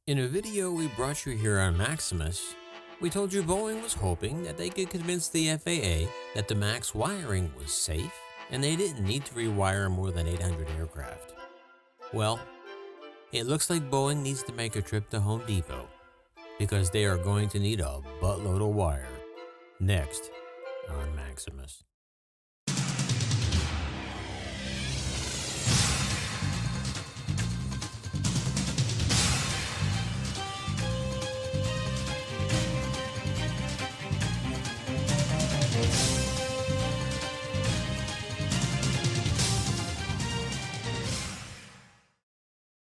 In a video we brought you here on Maximus, we told you Boeing was hoping that they could convince the FAA that the MAX wiring was safe and they didn't need to rewire more than 800 aircraft. Well, it looks like Boeing needs to make a trip to Home Depot because they are going to need a buttload of wire. Next on Maximus.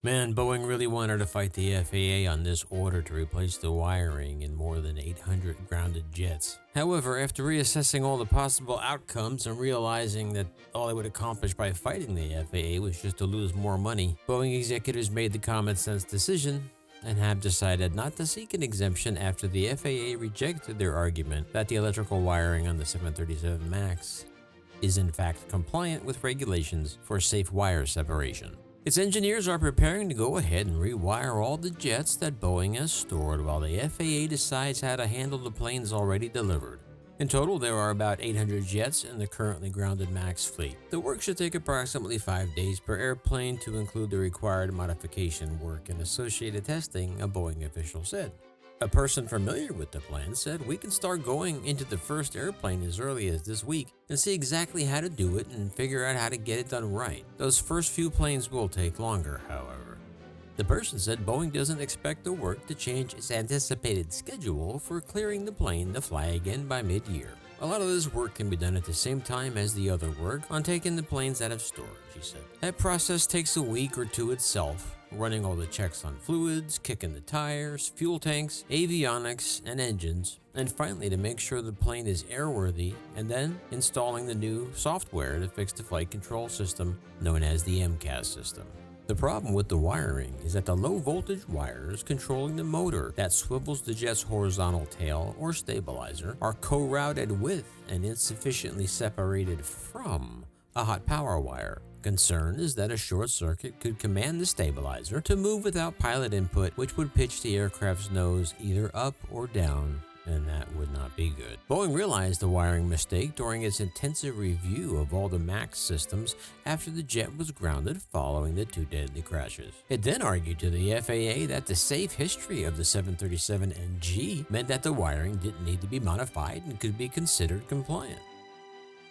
Man, Boeing really wanted to fight the FAA on this order to replace the wiring in more than 800 grounded jets. However, after reassessing all the possible outcomes and realizing that all they would accomplish by fighting the FAA was just to lose more money, Boeing executives made the common sense decision and have decided not to seek an exemption after the FAA rejected their argument that the electrical wiring on the 737 MAX is in fact compliant with regulations for safe wire separation. Its engineers are preparing to go ahead and rewire all the jets that Boeing has stored while the FAA decides how to handle the planes already delivered. In total, there are about 800 jets in the currently grounded MAX fleet. The work should take approximately 5 days per airplane to include the required modification work and associated testing, a Boeing official said. A person familiar with the plan said, "We can start going into the first airplane as early as this week and see exactly how to do it and figure out how to get it done right. Those first few planes will take longer, however." The person said Boeing doesn't expect the work to change its anticipated schedule for clearing the plane to fly again by mid-year. "A lot of this work can be done at the same time as the other work on taking the planes out of storage," he said. "That process takes a week or two itself, running all the checks on fluids, kicking the tires, fuel tanks, avionics, and engines, and finally to make sure the plane is airworthy, and then installing the new software to fix the flight control system known as the MCAS system. The problem with the wiring is that the low voltage wires controlling the motor that swivels the jet's horizontal tail or stabilizer are co-routed with and insufficiently separated from a hot power wire. Concern is that a short circuit could command the stabilizer to move without pilot input, which would pitch the aircraft's nose either up or down, and that would not be good." Boeing realized the wiring mistake during its intensive review of all the MAX systems after the jet was grounded following the two deadly crashes. It then argued to the FAA that the safe history of the 737 NG meant that the wiring didn't need to be modified and could be considered compliant.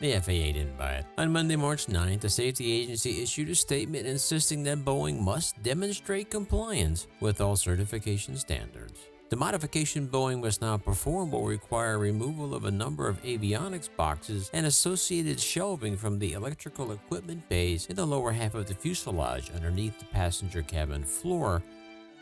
The FAA didn't buy it. On Monday, March 9th, the safety agency issued a statement insisting that Boeing must demonstrate compliance with all certification standards. The modification Boeing must now perform will require removal of a number of avionics boxes and associated shelving from the electrical equipment bays in the lower half of the fuselage underneath the passenger cabin floor,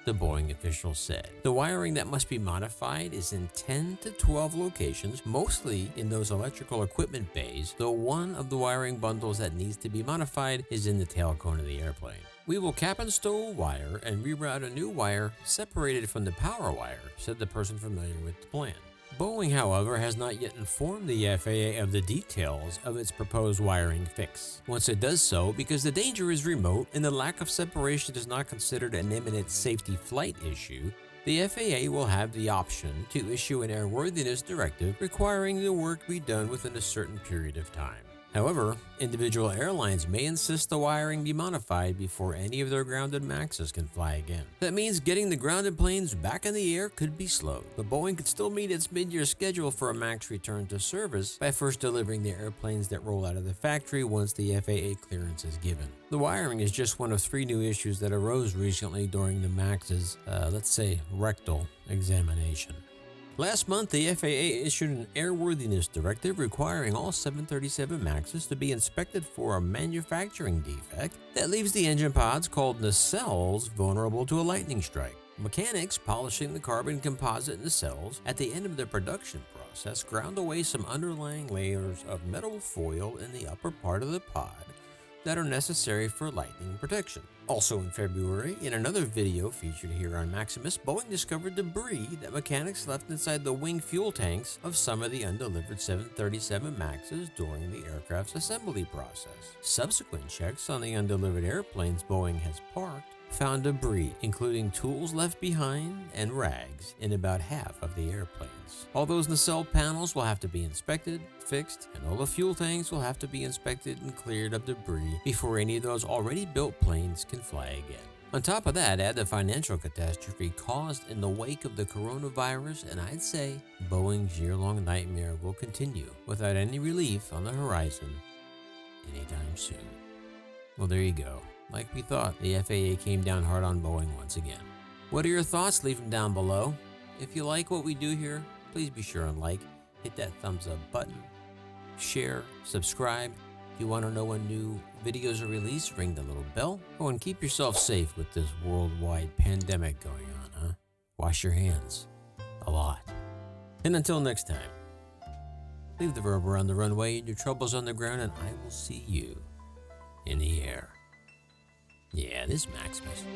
the Boeing official said. The wiring that must be modified is in 10 to 12 locations, mostly in those electrical equipment bays, though one of the wiring bundles that needs to be modified is in the tail cone of the airplane. "We will cap and stow a wire and reroute a new wire separated from the power wire," said the person familiar with the plan. Boeing, however, has not yet informed the FAA of the details of its proposed wiring fix. Once it does so, because the danger is remote and the lack of separation is not considered an imminent safety flight issue, the FAA will have the option to issue an airworthiness directive requiring the work be done within a certain period of time. However, individual airlines may insist the wiring be modified before any of their grounded MAXs can fly again. That means getting the grounded planes back in the air could be slow, but Boeing could still meet its mid-year schedule for a MAX return to service by first delivering the airplanes that roll out of the factory once the FAA clearance is given. The wiring is just one of 3 new issues that arose recently during the MAX's, rectal examination. Last month, the FAA issued an airworthiness directive requiring all 737 MAXs to be inspected for a manufacturing defect that leaves the engine pods called nacelles vulnerable to a lightning strike. Mechanics polishing the carbon composite nacelles at the end of the production process ground away some underlying layers of metal foil in the upper part of the pod that are necessary for lightning protection. Also in February, in another video featured here on Maximus, Boeing discovered debris that mechanics left inside the wing fuel tanks of some of the undelivered 737 MAXs during the aircraft's assembly process. Subsequent checks on the undelivered airplanes Boeing has parked found debris, including tools left behind and rags, in about half of the airplanes. All those nacelle panels will have to be inspected, fixed, and all the fuel tanks will have to be inspected and cleared of debris before any of those already built planes can fly again. On top of that, add the financial catastrophe caused in the wake of the coronavirus, and I'd say Boeing's year-long nightmare will continue without any relief on the horizon anytime soon. Well, there you go. Like we thought, the FAA came down hard on Boeing once again. What are your thoughts? Leave them down below. If you like what we do here, please be sure and like, hit that thumbs up button, share, subscribe. If you want to know when new videos are released, ring the little bell. Oh, and keep yourself safe with this worldwide pandemic going on, huh? Wash your hands. A lot. And until next time, leave the rubber on the runway and your troubles on the ground, and I will see you in the air. Yeah, this Max Special.